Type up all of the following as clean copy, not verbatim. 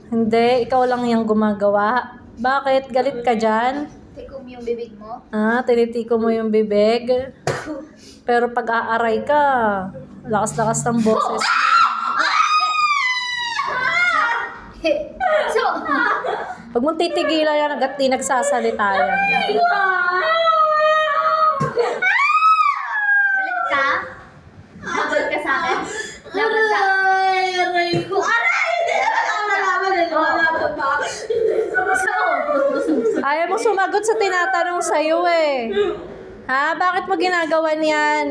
Hindi, ikaw lang yung gumagawa. Bakit? Galit ka dyan? Tikom yung bibig mo. Tinitiko mo yung bibig. Pero pag aaray ka, lakas-lakas ng boses mo. So, Pag mong titigilan yan, agad di nagsasalita yan. galit ka? Laban ka sa akin? Laban ka? Aray ko. Aray! Hindi naman ako nalaman. Nalaman ba? Ayaw mo sumagot sa tinatanong sa'yo eh. Bakit mo ginagawa niyan?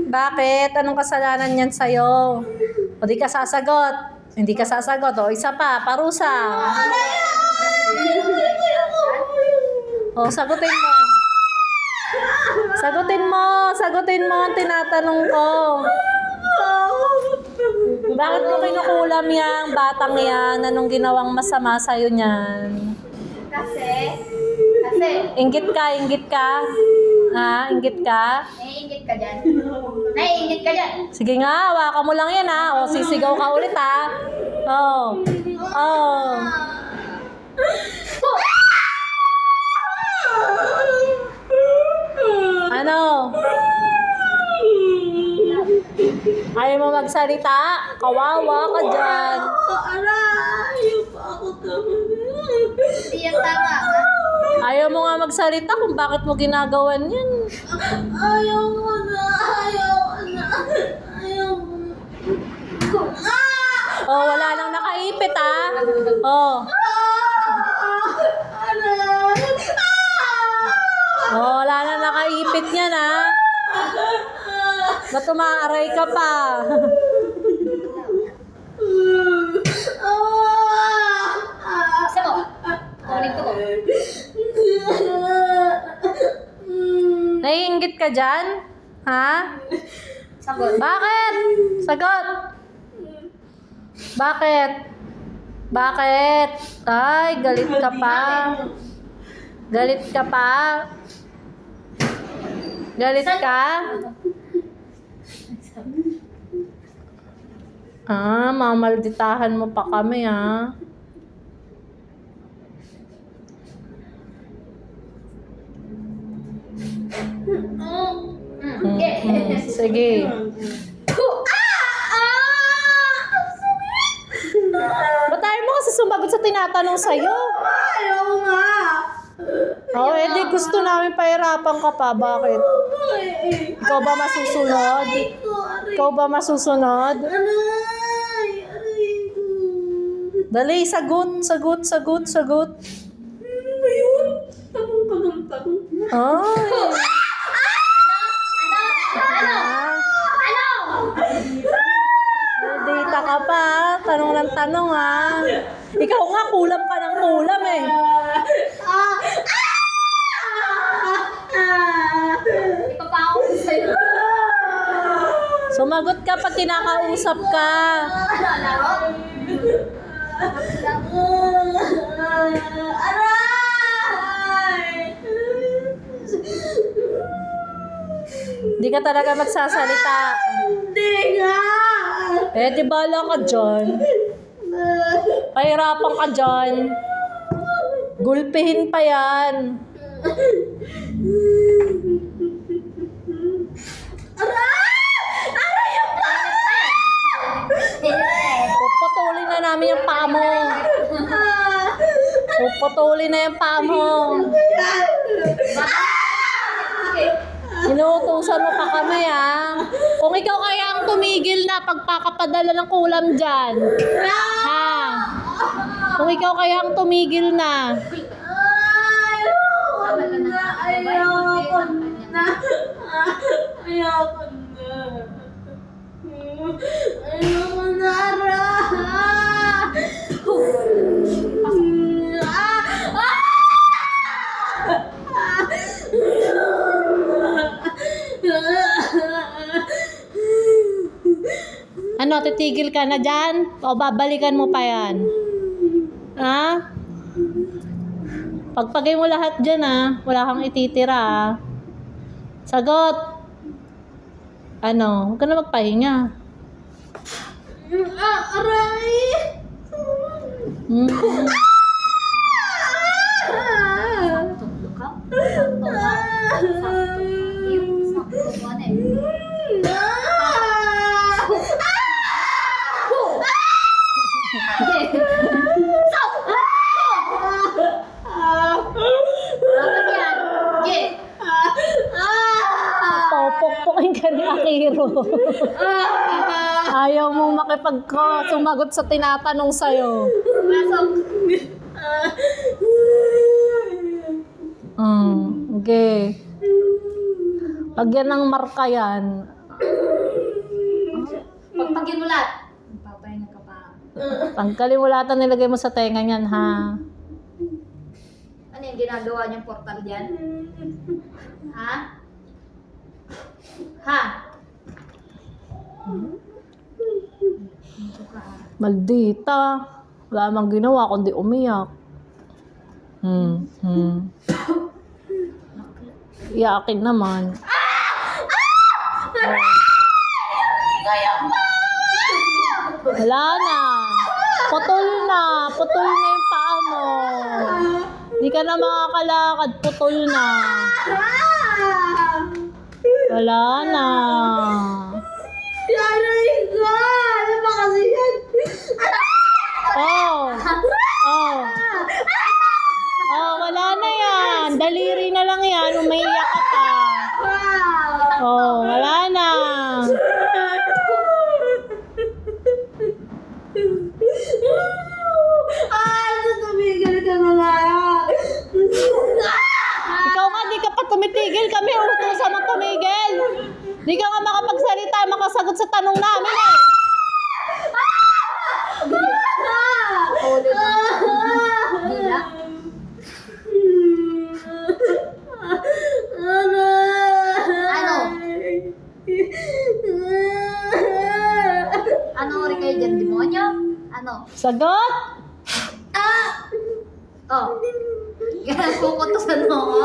Bakit? Anong kasalanan niyan sa'yo? O di ka sasagot. Hindi ka sasagot. O isa pa, parusa. O, sagutin mo. Sagutin mo ang tinatanong ko. Bakit mo kinukulam yang batang yan? Anong ginawang masama sa'yo niyan? Kasi, Inggit ka? Inggit ka? naiingit ka dyan. Naiingit ka dyan. Sige nga, hawakan mo lang yan O, sisigaw ka ulit Oh. Ano? Ayaw mo magsalita? Kawawa ka dyan. Aray! Pa ako naman. Hindi yan tama, ha? Ayaw mo nga magsalita kung bakit mo ginagawan yan. Ayaw ko na. Oh, wala nang nakaipit Oh. Oh, wala nang nakaipit yan Ba't umaaray ka pa? Gusto mo? Kunin ko. Naiinggit ka dyan? Sagot. Bakit? Sagot. Bakit? Ay, galit ka pa. Galit ka? Mamalditahan mo pa kami Sige. Ba't ayaw mo kasi sumagot sa tinatanong sa'yo? Ayaw nga. Edi gusto namin pahirapan ka pa. Bakit? Ikaw ba masusunod? Aray ko. Dali, sagot. Ano ba yun? Tanong. Ay. Data ka pa. Tanong ng tanong Ikaw nga, kulam ka ng kulam Ipapako ko sa'yo. Sumagot ka pag kinakausap ka. Laro? Aray! Hindi ka talaga magsasalita. Hindi nga! Di bala ka dyan. Pahirapan ka dyan. Gulpihin pa yan. Puputulin na namin yung paa mo. Puputulin na yung paa mo. Inuutusan mo pa kami Kung ikaw kaya ang tumigil na pagpakapadala ng kulam dyan. Kung ikaw kaya ang tumigil na. Ayoko na, Ara! Ano, titigil ka na dyan? O babalikan mo pa yan? Pagpagay mo lahat dyan wala kang ititira Sagot! Ano, huwag ka na magpahinga. Aray! Sakto ka? Sakto ka? Sakto. Yung sakto ka na eh. Bakit yan? Ge! Popokpokin ka ni Akiro. Ayaw mong sumagot sa tinatanong sa'yo. Pasok! Okay. Lagyan ng marka yan. Pagpagin mo lahat. Papahinga ka pa. Pagkalimulatan nilagay mo sa tenga niyan, ha? Ano yung ginagawa niyong portal dyan? Ha? Ha? Maldita. Wala mang ginawa kundi umiyak. Iyakin naman. Wala na. Putol na. Putol na yung paa mo. Di ka na makakalakad. Putol na. Wala na. Aray ko! Ano ba kasi yan? Oh. Oh, wala na yan. Daliri na lang yan. Umiiyak ka pa. Oh, wala na. Tumigil ka na nga. Ikaw nga, di ka pa tumitigil. Kami utusan ng tumigil. Di ka nga makapagsalita, makasagot sa tanong namin eh. Ulit. Gila. Ano? Ano rin kayo dyan, demonyo? Ano? Sagot? Oh. Yan, kukutusan mo ako.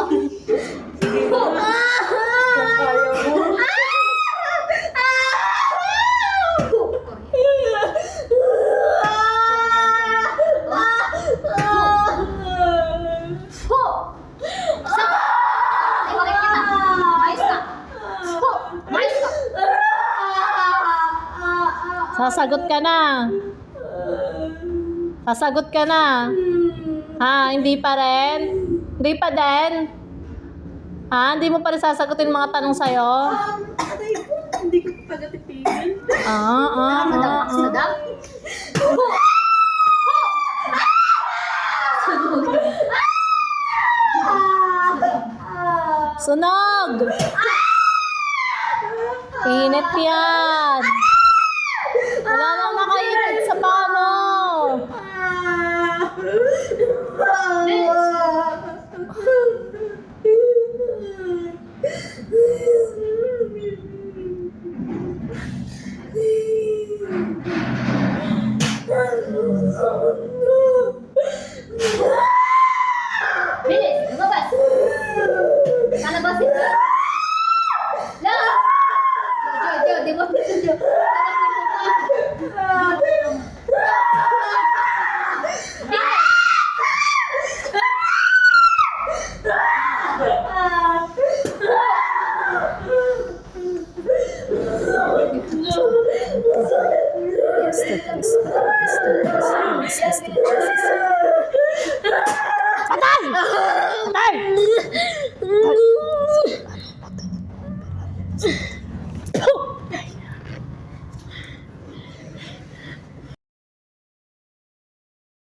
Sasagot ka na. Sasagot ka na. Ha? Hindi pa rin? Hindi pa din? Ha? Hindi mo pa rin sasagutin mga tanong sa'yo? Aray ko, hindi ko pa natipigil. Madamak sa dam. Sunog! Init yan. Wala nang nakaipit sa paa mo. Bilis, lumabas. Palabasin mo. La! Jo, di ba? Jo. Patay! Patay!